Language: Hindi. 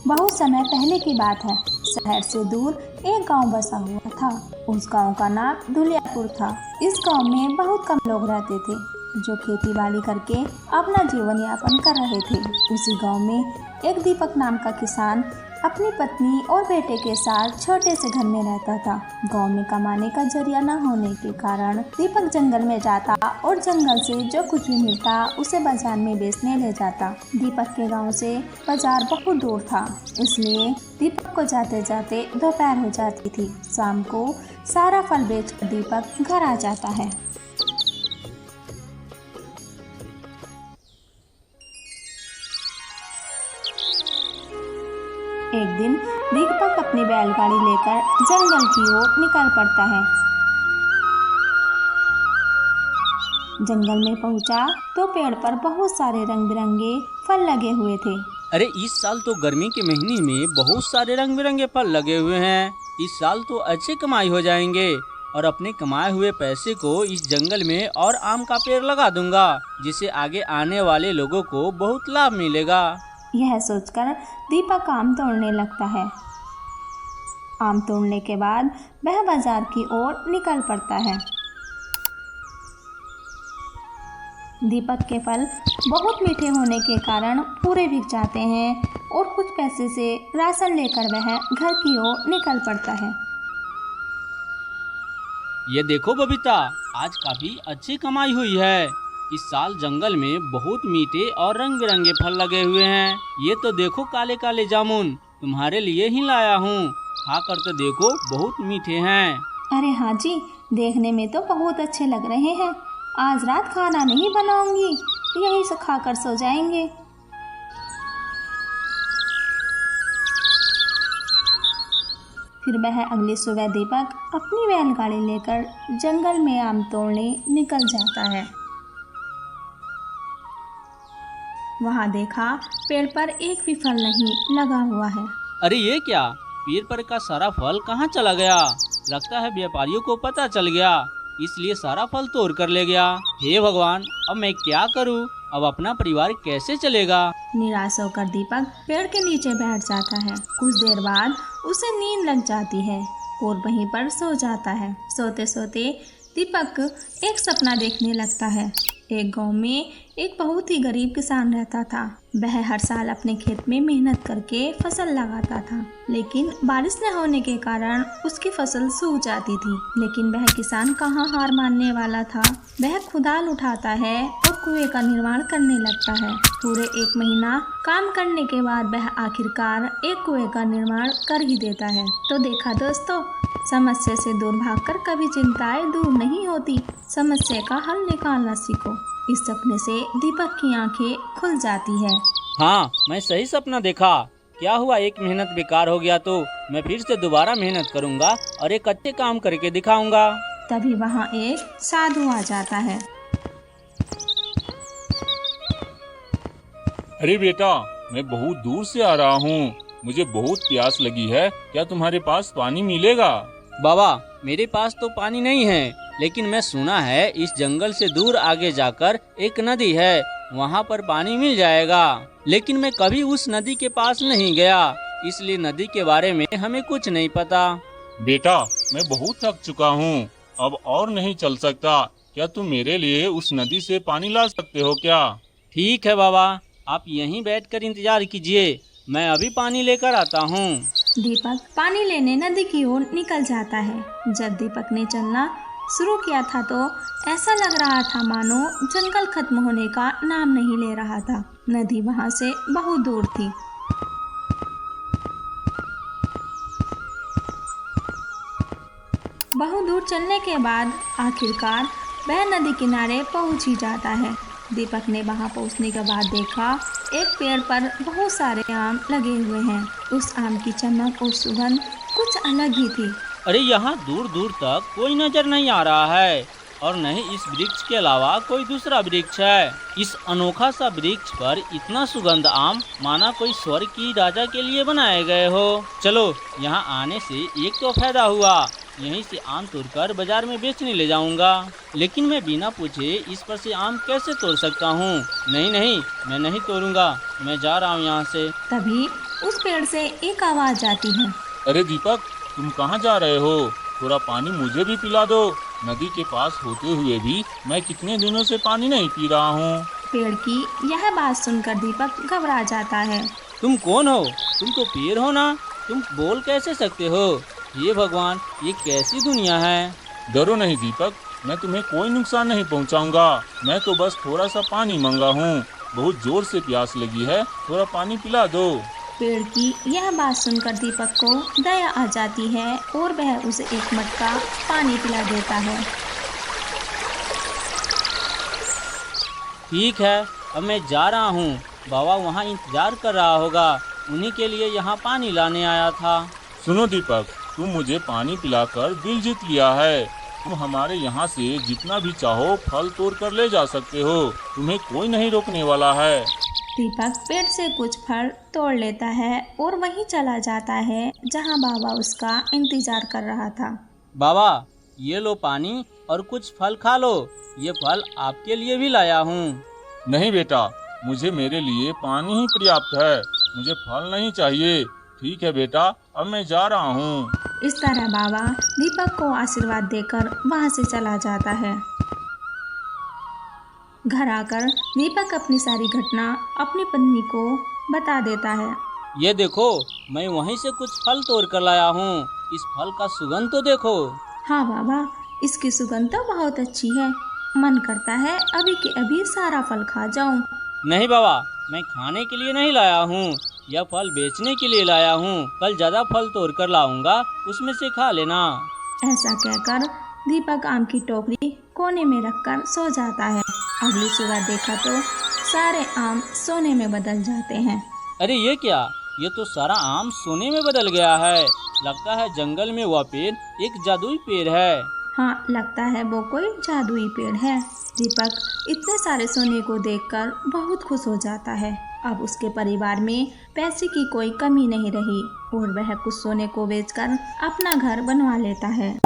बहुत समय पहले की बात है। शहर से दूर एक गांव बसा हुआ था। उस गांव का नाम दुलियापुर था। इस गांव में बहुत कम लोग रहते थे जो खेती बाड़ी करके अपना जीवन यापन कर रहे थे। उसी गांव में एक दीपक नाम का किसान अपनी पत्नी और बेटे के साथ छोटे से घर में रहता था। गांव में कमाने का जरिया न होने के कारण दीपक जंगल में जाता और जंगल से जो कुछ भी मिलता उसे बाजार में बेचने ले जाता। दीपक के गांव से बाजार बहुत दूर था, इसलिए दीपक को जाते जाते दोपहर हो जाती थी। शाम को सारा फल बेचकर दीपक घर आ जाता है। एक दिन दीपक अपनी बैलगाड़ी लेकर जंगल की ओर निकल पड़ता है। जंगल में पहुंचा तो पेड़ पर बहुत सारे रंग बिरंगे फल लगे हुए थे। अरे इस साल तो गर्मी के महीने में बहुत सारे रंग बिरंगे फल लगे हुए हैं। इस साल तो अच्छे कमाई हो जाएंगे और अपने कमाए हुए पैसे को इस जंगल में और आम का पेड़ लगा दूंगा, जिससे आगे आने वाले लोगों को बहुत लाभ मिलेगा। यह सोचकर दीपक आम तोड़ने लगता है। आम तोड़ने के बाद वह बाजार की ओर निकल पड़ता है। दीपक के फल बहुत मीठे होने के कारण पूरे बिक जाते हैं और कुछ पैसे से राशन लेकर वह घर की ओर निकल पड़ता है। ये देखो बबीता, आज काफी अच्छी कमाई हुई है। इस साल जंगल में बहुत मीठे और रंग बिरंगे फल लगे हुए हैं। ये तो देखो काले काले जामुन, तुम्हारे लिए ही लाया हूँ, खा कर तो देखो, बहुत मीठे हैं। अरे हाँ जी, देखने में तो बहुत अच्छे लग रहे हैं। आज रात खाना नहीं बनाऊंगी, यही से खाकर सो जाएंगे। फिर वह अगली सुबह दीपक अपनी बैलगाड़ी लेकर जंगल में आम तोड़ने निकल जाता है। वहाँ देखा पेड़ पर एक भी फल नहीं लगा हुआ है। अरे ये क्या, पेड़ पर का सारा फल कहाँ चला गया? लगता है व्यापारियों को पता चल गया, इसलिए सारा फल तोड़ कर ले गया। हे भगवान, अब मैं क्या करूँ? अब अपना परिवार कैसे चलेगा? निराश होकर दीपक पेड़ के नीचे बैठ जाता है। कुछ देर बाद उसे नींद लग जाती है और वहीं पर सो जाता है। सोते सोते दीपक एक सपना देखने लगता है। एक गांव में एक बहुत ही गरीब किसान रहता था। वह हर साल अपने खेत में मेहनत करके फसल लगाता था, लेकिन बारिश न होने के कारण उसकी फसल सूख जाती थी। लेकिन वह किसान कहाँ हार मानने वाला था। वह खुदाल उठाता है और कुएं का निर्माण करने लगता है। पूरे 1 महीना काम करने के बाद वह आखिरकार एक कुएं का निर्माण कर ही देता है। तो देखा दोस्तों, समस्या से दूर भागकर कभी चिंताएं दूर नहीं होती। समस्या का हल निकालना सीखो। इस सपने से दीपक की आंखें खुल जाती है। हाँ, मैं सही सपना देखा। क्या हुआ, एक मेहनत बेकार हो गया तो मैं फिर से दोबारा मेहनत करूँगा और एक अच्छे काम करके दिखाऊंगा। तभी वहाँ एक साधु आ जाता है। अरे बेटा, मैं बहुत दूर से आ रहा हूँ, मुझे बहुत प्यास लगी है, क्या तुम्हारे पास पानी मिलेगा? बाबा, मेरे पास तो पानी नहीं है, लेकिन मैं सुना है इस जंगल से दूर आगे जाकर एक नदी है, वहाँ पर पानी मिल जाएगा। लेकिन मैं कभी उस नदी के पास नहीं गया, इसलिए नदी के बारे में हमें कुछ नहीं पता। बेटा, मैं बहुत थक चुका हूँ, अब और नहीं चल सकता। क्या तुम मेरे लिए उस नदी से पानी ला सकते हो क्या? ठीक है बाबा, आप यहीं बैठकर इंतजार कीजिए, मैं अभी पानी लेकर आता हूँ। दीपक पानी लेने नदी की ओर निकल जाता है। जब दीपक ने चलना शुरू किया था तो ऐसा लग रहा था मानो जंगल खत्म होने का नाम नहीं ले रहा था। नदी वहाँ से बहुत दूर थी। बहुत दूर चलने के बाद आखिरकार वह नदी किनारे पहुँच ही जाता है। दीपक ने वहाँ पहुँचने के बाद देखा एक पेड़ पर बहुत सारे आम लगे हुए हैं। उस आम की चमक और सुगंध कुछ अलग ही थी। अरे यहाँ दूर दूर तक कोई नजर नहीं आ रहा है और न ही इस वृक्ष के अलावा कोई दूसरा वृक्ष है। इस अनोखा सा वृक्ष पर इतना सुगंध आम माना कोई स्वर्ग की राजा के लिए बनाए गए हो। चलो, यहाँ आने से एक तो फायदा हुआ, यहीं से आम तोड़कर बाजार में बेचने ले जाऊंगा। लेकिन मैं बिना पूछे इस पर से आम कैसे तोड़ सकता हूँ? नहीं नहीं, मैं नहीं तोड़ूंगा, मैं जा रहा हूँ यहाँ से। तभी उस पेड़ से एक आवाज आती है। अरे दीपक, तुम कहाँ जा रहे हो? थोड़ा पानी मुझे भी पिला दो। नदी के पास होते हुए भी मैं कितने दिनों से पानी नहीं पी रहा हूँ। पेड़ की यह बात सुनकर दीपक घबरा जाता है। तुम कौन हो? तुम तो पेड़ हो ना, तुम बोल कैसे सकते हो? ये भगवान, ये कैसी दुनिया है? डरो नहीं दीपक, मैं तुम्हें कोई नुकसान नहीं पहुँचाऊंगा। मैं तो बस थोड़ा सा पानी मांगा हूँ। बहुत जोर से प्यास लगी है, थोड़ा पानी पिला दो। पेड़ की यह बात सुनकर दीपक को दया आ जाती है और वह उसे एक मटका पानी पिला देता है। ठीक है, अब मैं जा रहा हूँ। बाबा वहाँ इंतजार कर रहा होगा, उन्हीं के लिए यहाँ पानी लाने आया था। सुनो दीपक, तुम मुझे पानी पिलाकर दिल जीत लिया है। तुम हमारे यहाँ से जितना भी चाहो फल तोड़ कर ले जा सकते हो। तुम्हें कोई नहीं रोकने वाला है। दीपक पेड़ से कुछ फल तोड़ लेता है और वहीं चला जाता है जहाँ बाबा उसका इंतजार कर रहा था। बाबा, ये लो पानी और कुछ फल खा लो। ये फल आपके लिए भी लाया हूँ। नहीं बेटा, मुझे मेरे लिए पानी ही पर्याप्त है। मुझे फल नहीं चाहिए। ठीक है बेटा, अब मैं जा रहा हूँ। इस तरह बाबा दीपक को आशीर्वाद देकर वहाँ से चला जाता है। घर आकर दीपक अपनी सारी घटना अपनी पत्नी को बता देता है। ये देखो, मैं वहीं से कुछ फल तोड़ कर लाया हूँ। इस फल का सुगंध तो देखो। हाँ बाबा, इसकी सुगंध तो बहुत अच्छी है। मन करता है अभी के अभी सारा फल खा जाऊं। नहीं बाबा, मैं खाने के लिए नहीं लाया हूँ, यह फल बेचने के लिए लाया हूँ। कल ज्यादा फल तोड़ कर लाऊंगा, उसमें से खा लेना। ऐसा कहकर दीपक आम की टोकरी कोने में रखकर सो जाता है। अगली सुबह देखा तो सारे आम सोने में बदल जाते हैं। अरे ये क्या? ये तो सारा आम सोने में बदल गया है। लगता है जंगल में वह पेड़ एक जादुई पेड़ है। हाँ, लगता है वो कोई जादुई पेड़ है। दीपक इतने सारे सोने को देखकर बहुत खुश हो जाता है। अब उसके परिवार में पैसे की कोई कमी नहीं रही और वह कुछ सोने को बेचकर अपना घर बनवा लेता है।